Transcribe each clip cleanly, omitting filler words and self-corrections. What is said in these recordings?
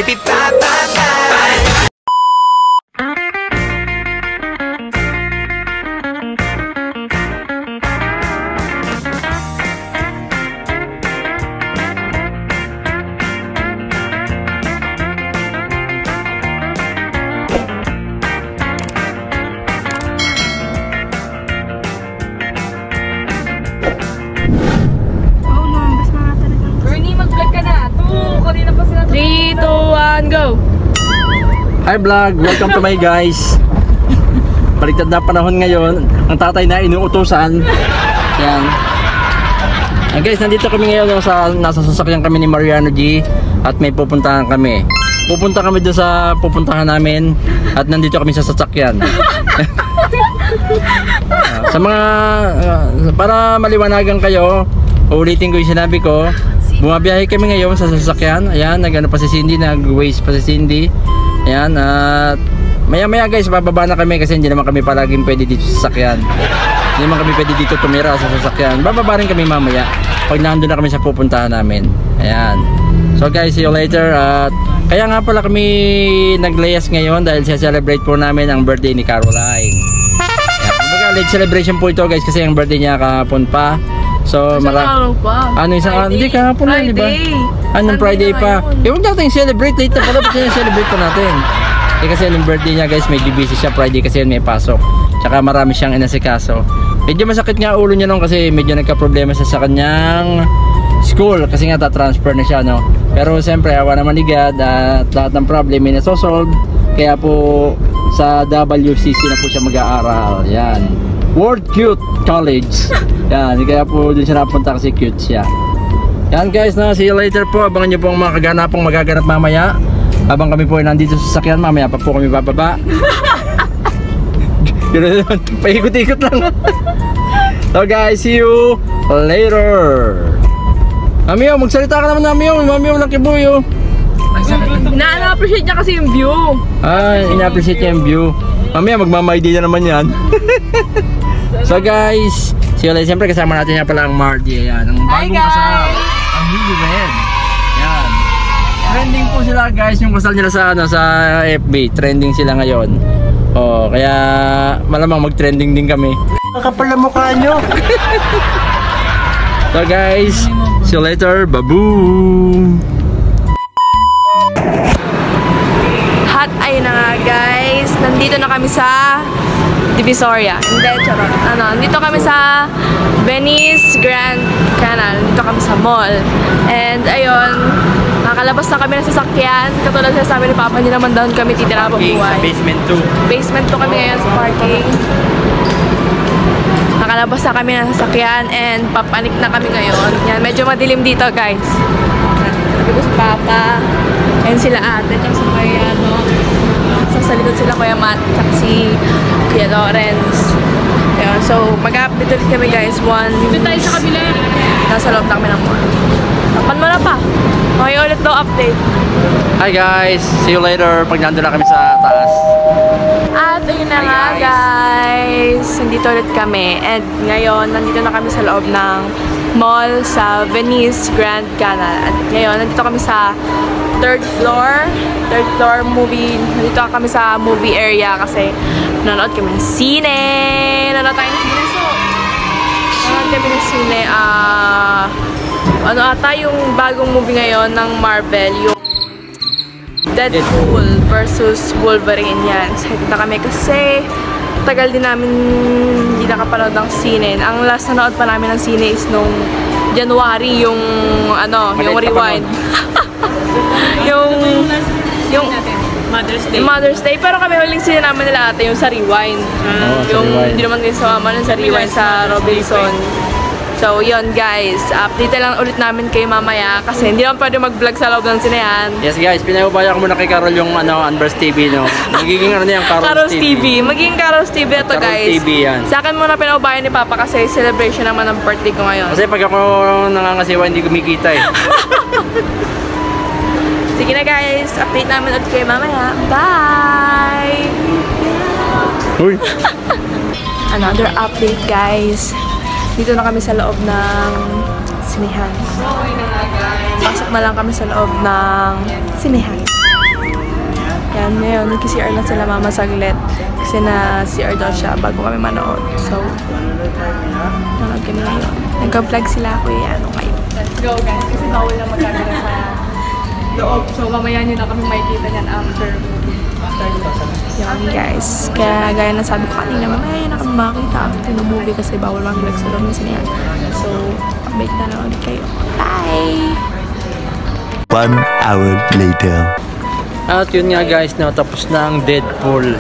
baby, bye, bye, bye. Go! Hi vlog! Welcome to my guys! Baliktad na panahon ngayon. Ang tatay na inuutusan. Yan. Guys, nandito kami ngayon nasa sasakyan kami ni Mariano G. At may pupuntahan kami. Pupunta kami doon sa pupuntahan namin. At nandito kami sa sasakyan. Sa mga para maliwanagan kayo, uulitin ko yung sinabi ko. Bumabiyahe kami ngayon sa sasakyan. Ayan, nag-ano pa si Cindy, nag-waste pa si Cindy. Ayan, at maya-maya guys, bababa na kami kasi hindi naman kami palaging pwede dito sa sasakyan. Hindi naman kami pwede dito tumira sa sasakyan. Bababa rin kami mamaya pag nandun na kami sa pupuntahan namin. Ayan. So guys, see you later. At kaya nga pala kami naglayas ngayon dahil celebrate po namin ang birthday ni Caroline. Ayan, kumbaga late celebration po ito guys kasi ang birthday niya kahapon pa. So, hindi kahapon na, di ba? Anong Friday pa? Huwag natin celebrate, late na pala, celebrate pa natin. Kasi anong birthday niya guys, medyo busy siya Friday kasi may pasok. Tsaka marami siyang inasikaso. Medyo masakit nga ulo niya nung kasi medyo nagka-problema sa kanyang school. Kasi nga ta-transfer na siya, no? Pero siyempre, awa naman ni God at lahat ng problem ay nasosolve. Kaya po, sa WCC na po siya mag-aaral. Yan. World Cute College. Yan, kaya po dun siya napunta kasi cute siya. Yan guys, na see you later po. Abangan nyo po ang mga kaganapang magaganap mamaya. Habang kami po ay nandito sa sasakyan, mamaya pa po kami bababa. Ganoon naman, paikot-ikot lang. So guys, see you later. Mamiyo, magsalita ka naman Mamiyo. Mamiyo, lakibuyo. Na-appreciate niya kasi yung view. Ina-appreciate niya yung view. Mamaya magmama-ID na naman yan. So guys, see you later. Siyempre kasama natin nga pala ang Mardy. Ayan, ang bagong kasal. Ang Really Red. Ayan. Trending po sila guys, yung kasal nila sa FB. Trending sila ngayon. Oh, kaya malamang mag-trending din kami. Kakapal na mukha nyo. So guys, see you later. Baboom! Hot ay na nga guys. Nandito na kami sa Divisoria. Hindi, charot. Nandito kami sa Venice Grand Canal. Nandito kami sa mall. And ayun, nakalabas na kami ng sasakyan. Katulad sa sabi ni Papa, hindi naman doon kami titira pabuhay. Basement 2. Basement 2 kami ngayon sa parking. Nakalabas na kami ng sasakyan and papanik na kami ngayon. Yan, medyo madilim dito guys. Sabi ko si Papa. And sila ate, tsaka si Mariano. Sa likod sila Kuya Matt, tsaka si Kuya Lawrence. Ayun, so mag-update ulit kami guys. Dito tayo sa kabila. Nasa loob na kami ng mall. Tapan mo na pa. Okay, ulit daw update. Hi guys, see you later pag nandun na kami sa taas. At ayun na nga guys, nandito ulit kami. And ngayon, nandito na kami sa loob ng mall sa Venice Grand Canal. At ngayon, nandito kami sa third floor movie. Nandito kami sa movie area kasi nanonood kami ng sine. Nanonood tayo ng sine. So, nanonood kami ng sine. Ano ata yung bagong movie ngayon ng Marvel, yung Deadpool versus Wolverine. Yan. Excited na kami kasi tagal din namin hindi nakapanood ng sine. Ang last na nood pa namin ng sine is nung January, yung yung Rewind. yung Mother's Day. Pero kami huling sine naman nila ate yung sa Rewind. Yung hindi naman din sa mama nun sa Rewind sa Robinson. So, yun guys, update lang ulit namin kayo mamaya kasi hindi naman pwede mag-vlog sa loob ng sinehan. Yes guys, pinahubaya ko muna kay Carol yung Unburst TV, no? Magiging yung Carol's TV. Magiging Carol's TV na to guys. TV yan. Sa akin muna pinahubaya ni Papa kasi celebration naman ng birthday ko ngayon. Kasi pag ako nangangasiwa, hindi kumikita eh. Sige na guys, update namin ulit kayo mamaya. Bye! Uy! Another update guys. Dito na kami sa loob ng sinehan. Pasok na lang kami sa loob ng sinehan. Yan, ngayon, nag-CR na sila mama saglit. Kasi na CR daw siya bago kami manood. So, nanood kami ngayon. Nag-vlog sila ako ano kayo. Let's go guys, kasi bawal lang magkamera sa loob. So, mamaya nyo na kami makikita niyan after movie. Yan guys. Kaya gaya na sabi ko kanina, mamaya na kami makikita after ng movie kasi bawal mag-vlog sa loob ng sinihan. So, update na lang ulit kayo. Bye! 1 hour later. At yun nga guys, tapos na ang Deadpool.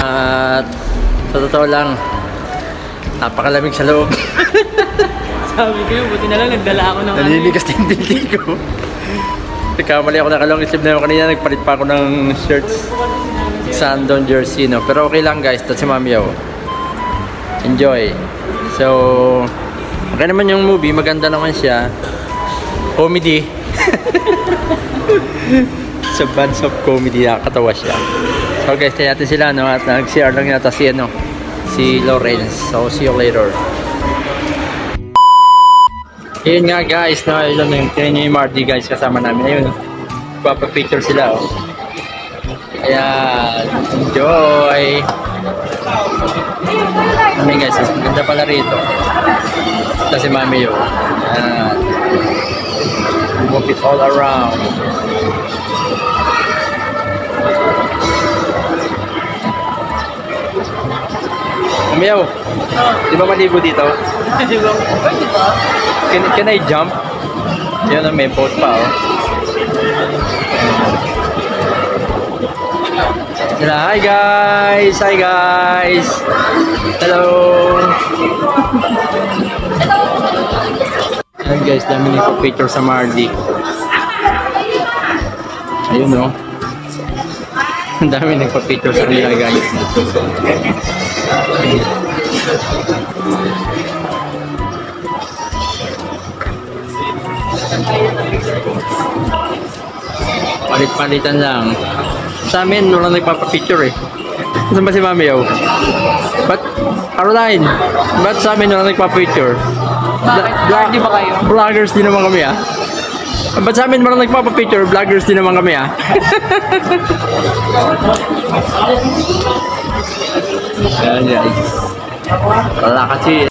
At sa totoo lang, napakalamig sa loob. Sabi ko yun, buti na lang nagdala ako ng Naninigas na yung binti ko. Nagkamali ako nakalong sleeve na yun kanina, nagpalit pa ako ng shirts. Sandon jersey, no? Pero okay lang guys, that's si Mami Yaw. Enjoy. So, okay naman yung movie, maganda naman siya. Comedy. Sa bands of comedy, nakakatawa siya. So guys, tayo natin sila, no? At nag-CR lang yata si Lawrence. So, see you later. Ayun nga guys, no? Ayun yung Marty guys kasama namin. Ayun, papapicture sila, oh. Ayan, enjoy. Ayun guys, maganda pala rito. Ito si Mami yun. Ayan. Move it all around. Mamiyaw, di ba maligo dito? Di ba? Pwede ba? Can I jump? Yan ang may boat pa, oh. Hi guys! Hi guys! Hello! Ayan guys, dami nagpa-picture sa Mardi. Ayun, no? Ang dami nagpa-picture sa nila guys. Palit-palitan lang. Sa amin, walang nagpapapicture eh. Saan ba si Mami Yaw? But, Caroline, ba't sa amin walang nagpapapicture? Bakit? Di ba kayo? Vloggers din naman kami, ah. Ba't sa amin walang nagpapapicture? Vloggers din naman kami, ah. Ayan, guys. Wala kasi.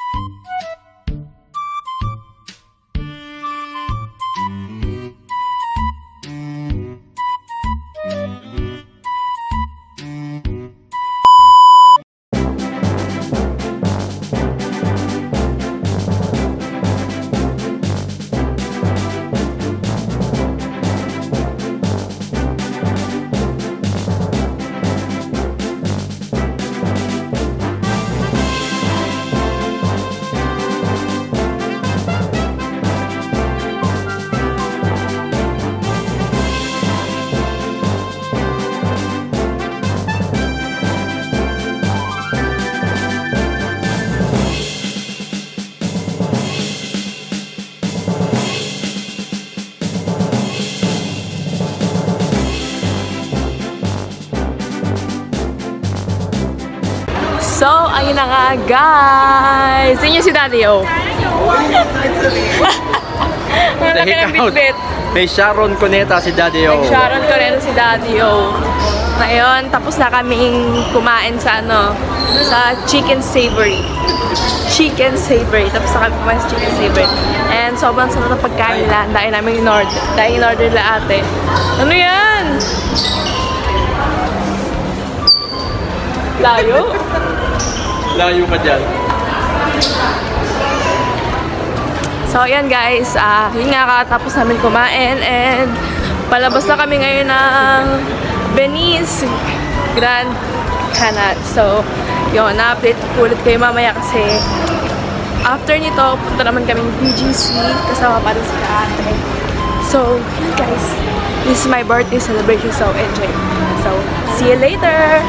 So, ayun na nga guys! Yun yung si Daddy O. Malaki ng bitbit. May Sharon Cuneta si Daddy O. Sharon Cuneta si Daddy O. Ngayon, tapos na kaming kumain sa sa Chicken Savory. Chicken Savory. Tapos na kami kumain sa Chicken Savory. And sobrang sarap ng pagkain nila. Dahil namin in-order. Dahil in-order nila ate. Ano yan? Layo? Layo ka dyan. So, ayan guys. Yun nga, katapos namin kumain. And palabas na kami ngayon ng Venice Grand Canal. So, yun, na-update ko ulit kayo mamaya kasi after nito, punta naman kami BGC kasama pa rin si ate. So, yun guys. This is my birthday celebration. So, enjoy. So, see you later!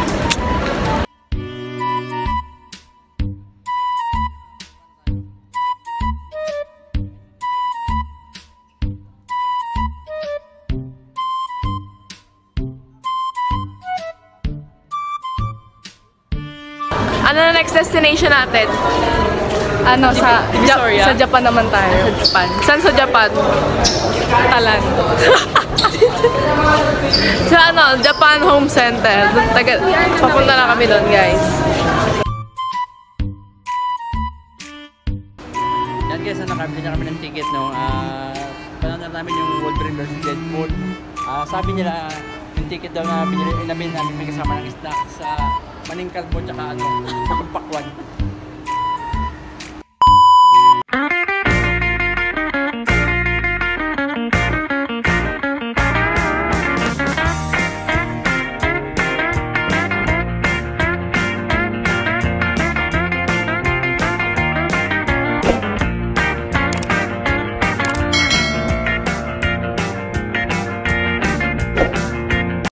Ano na next destination natin? Ano, sa Divisoria? Sa Japan naman tayo. Sa Japan. Saan sa Japan? Talan. Sa ano, Japan Home Center. Papunta na kami doon, guys. Yan guys, nakabili na kami ng ticket no. Panonood namin yung Wolverine vs Deadpool. Sabi nila yung ticket daw na binili namin may kasama ng snack sa Maning Kalbo tsaka ano, pakwan.